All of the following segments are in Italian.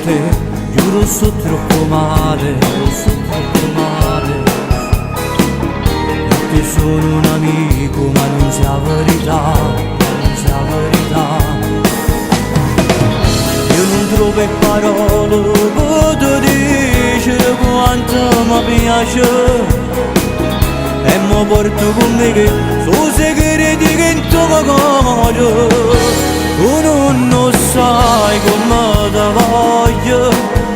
te, giuro sto troppo male, sto troppo male. Perché sono un amico ma non sia verità, non sia verità. Io non trovo parole per te dire quanto mi piace. E mi porto con me che sono segreti che in tuo cuore. Tu non sai come ti voglio,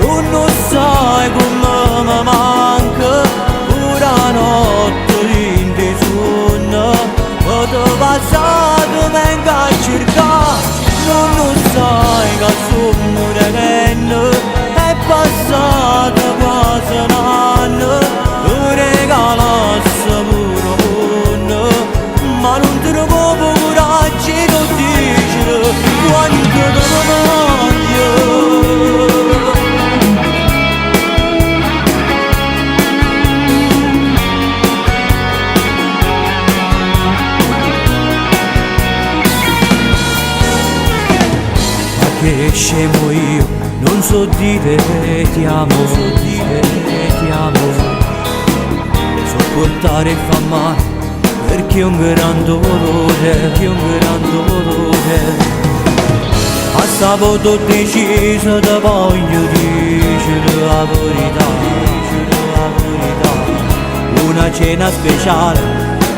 tu non sai come mi manca. Pure notte in te sonno, ma ti passato vengo a cercare. Non sai che sono morendo, è passato quasi un anno. Tu regalassi pure mondo, ma non trovo coraggio di dire quanto ti voglio. Ma che scemo io, non so dire ti amo, so dire ti amo. Sopportare fa male perché è un gran dolore, perché è un gran dolore. A sabato ho deciso ti voglio dire la verità, dire la verità. Una cena speciale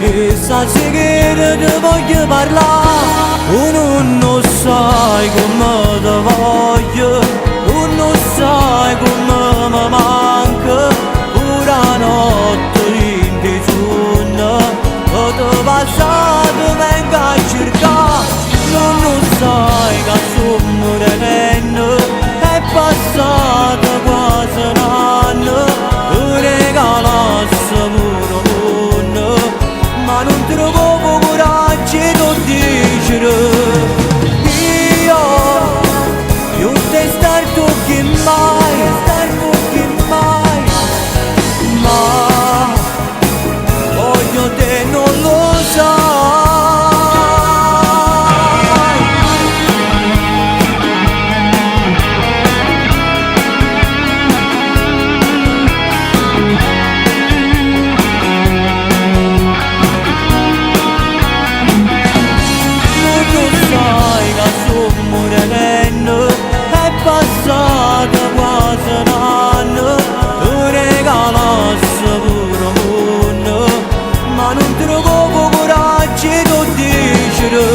e stasera ti voglio parlare. Tu non sai come ti voglio, tu non sai come mi manca. Pure notte in te sonno, ma ti passato vengo a cercare. Non sai che sono morendo, è passato quasi un anno. Tu regalassi pure mondo, ma non trovo coraggio di dire io te star tu che mai, star tu che mai. Ma voglio te non lo sai. È passato quasi un anno. Tu regalassi pure mondo, ma non trovo coraggio di dire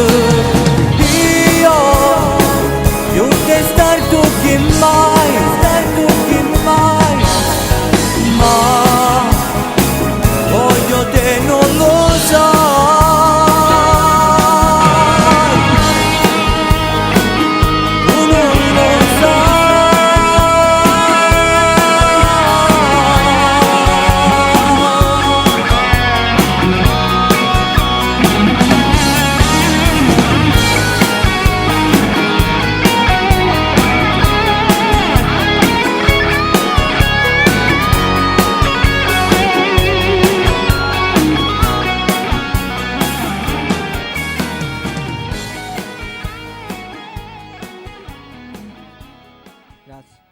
io te star tu che mai, star tu che mai. Ma voglio te non lo sai. Grazie.